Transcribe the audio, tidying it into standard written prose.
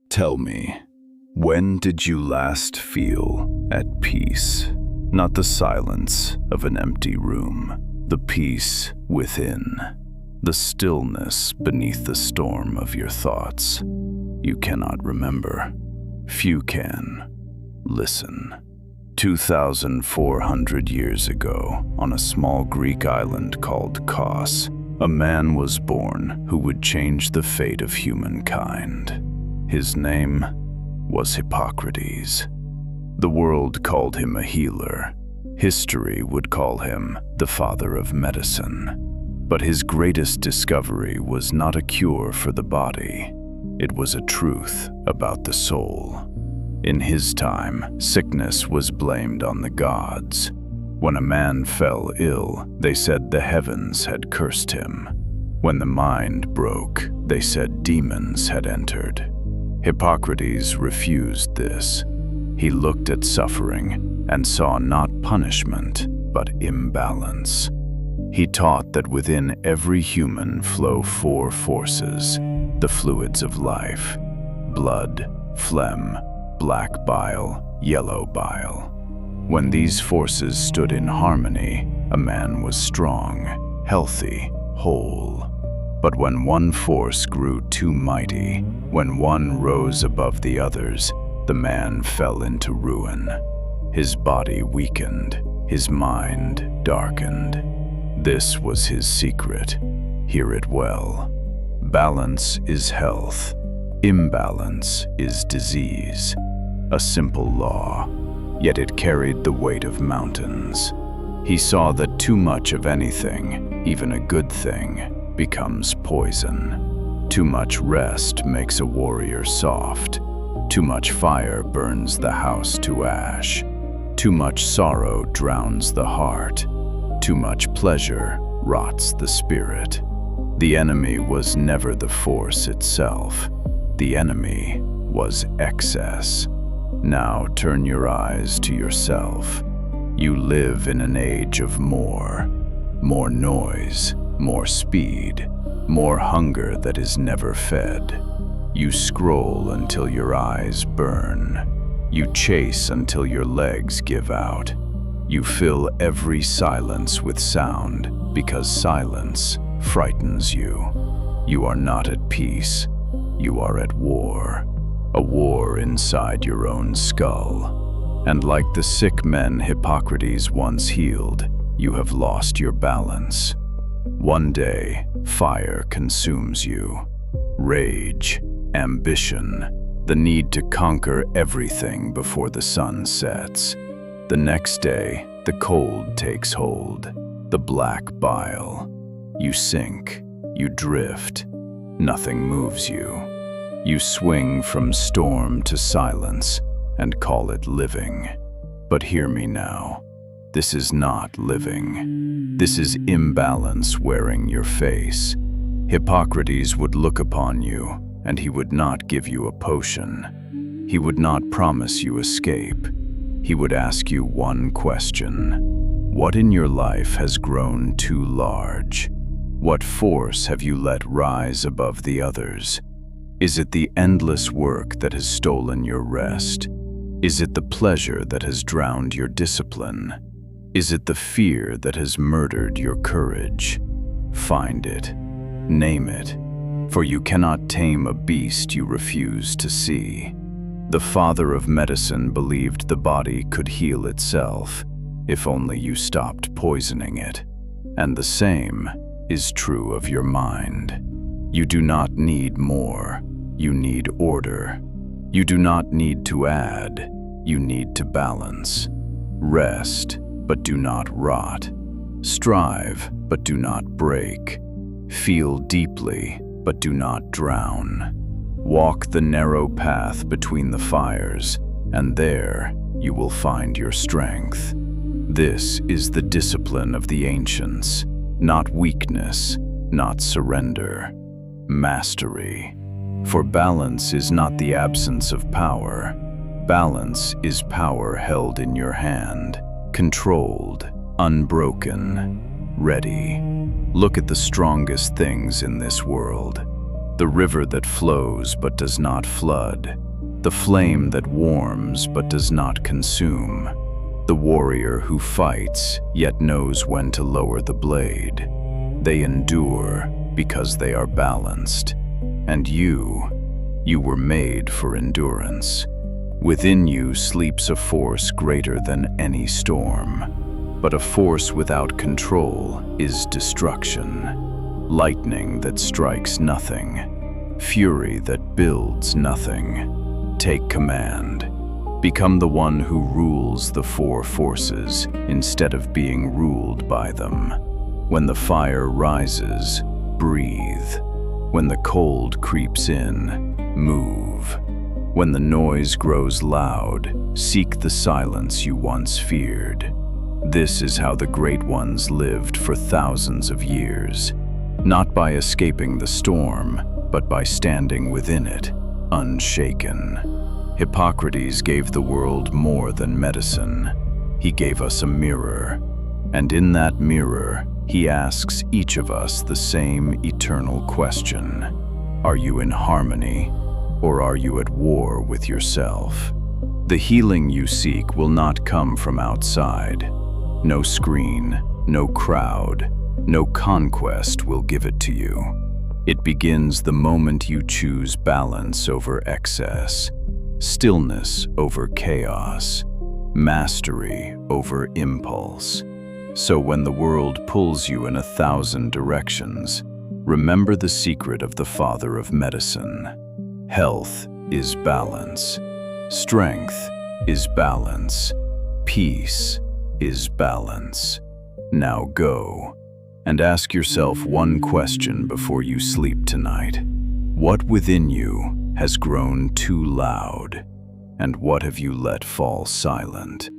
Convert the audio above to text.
Tell me, when did you last feel at peace? Not the silence of an empty room, the peace within, the stillness beneath the storm of your thoughts. You cannot remember. Few can. Listen. 2,400 years ago, on a small Greek island called Kos, a man was born who would change the fate of humankind. His name was Hippocrates. The world called him a healer. History would call him the father of medicine. But his greatest discovery was not a cure for the body. It was a truth about the soul. In his time, sickness was blamed on the gods. When a man fell ill, they said the heavens had cursed him. When the mind broke, they said demons had entered. Hippocrates refused this. He looked at suffering and saw not punishment, but imbalance. He taught that within every human flow four forces, the fluids of life: blood, phlegm, black bile, yellow bile. When these forces stood in harmony, a man was strong, healthy, whole. But when one force grew too mighty, when one rose above the others, the man fell into ruin. His body weakened, his mind darkened. This was his secret. Hear it well. Balance is health. Imbalance is disease. A simple law, yet it carried the weight of mountains. He saw that too much of anything, even a good thing, becomes poison. Too much rest makes a warrior soft. Too much fire burns the house to ash. Too much sorrow drowns the heart. Too much pleasure rots the spirit. The enemy was never the force itself. The enemy was excess. Now turn your eyes to yourself. You live in an age of more noise, more speed, more hunger that is never fed. You scroll until your eyes burn. You chase until your legs give out. You fill every silence with sound because silence frightens you. You are not at peace. You are at war. A war inside your own skull. And like the sick men Hippocrates once healed, you have lost your balance. One day, fire consumes you. Rage, ambition, the need to conquer everything before the sun sets. The next day, the cold takes hold, the black bile. You sink, you drift, nothing moves you. You swing from storm to silence and call it living. But hear me now. This is not living. This is imbalance wearing your face. Hippocrates would look upon you, and he would not give you a potion. He would not promise you escape. He would ask you one question. What in your life has grown too large? What force have you let rise above the others? Is it the endless work that has stolen your rest? Is it the pleasure that has drowned your discipline? Is it the fear that has murdered your courage? Find it. Name it. For you cannot tame a beast you refuse to see. The father of medicine believed the body could heal itself, if only you stopped poisoning it. And the same is true of your mind. You do not need more. You need order. You do not need to add. You need to balance. Rest, but do not rot. Strive, but do not break. Feel deeply, but do not drown. Walk the narrow path between the fires, and there you will find your strength. This is the discipline of the ancients, not weakness, not surrender. Mastery. For balance is not the absence of power. Balance is power held in your hand, controlled, unbroken, ready. Look at the strongest things in this world. the river that flows but does not flood, the flame that warms but does not consume, the warrior who fights yet knows when to lower the blade. They endure because they are balanced. And you were made for endurance. Within you sleeps a force greater than any storm. But a force without control is destruction. Lightning that strikes nothing. Fury that builds nothing. Take command. Become the one who rules the four forces instead of being ruled by them. When the fire rises, breathe. When the cold creeps in, move. When the noise grows loud, seek the silence you once feared. This is how the great ones lived for thousands of years, not by escaping the storm, but by standing within it, unshaken. Hippocrates gave the world more than medicine. He gave us a mirror, and in that mirror, he asks each of us the same eternal question. Are you in harmony, or are you at war with yourself? The healing you seek will not come from outside. No screen, no crowd, no conquest will give it to you. It begins the moment you choose balance over excess, stillness over chaos, mastery over impulse. So when the world pulls you in 1,000 directions, remember the secret of the father of medicine. Health is balance. Strength is balance. Peace is balance. Now go and ask yourself one question before you sleep tonight. What within you has grown too loud, and what have you let fall silent?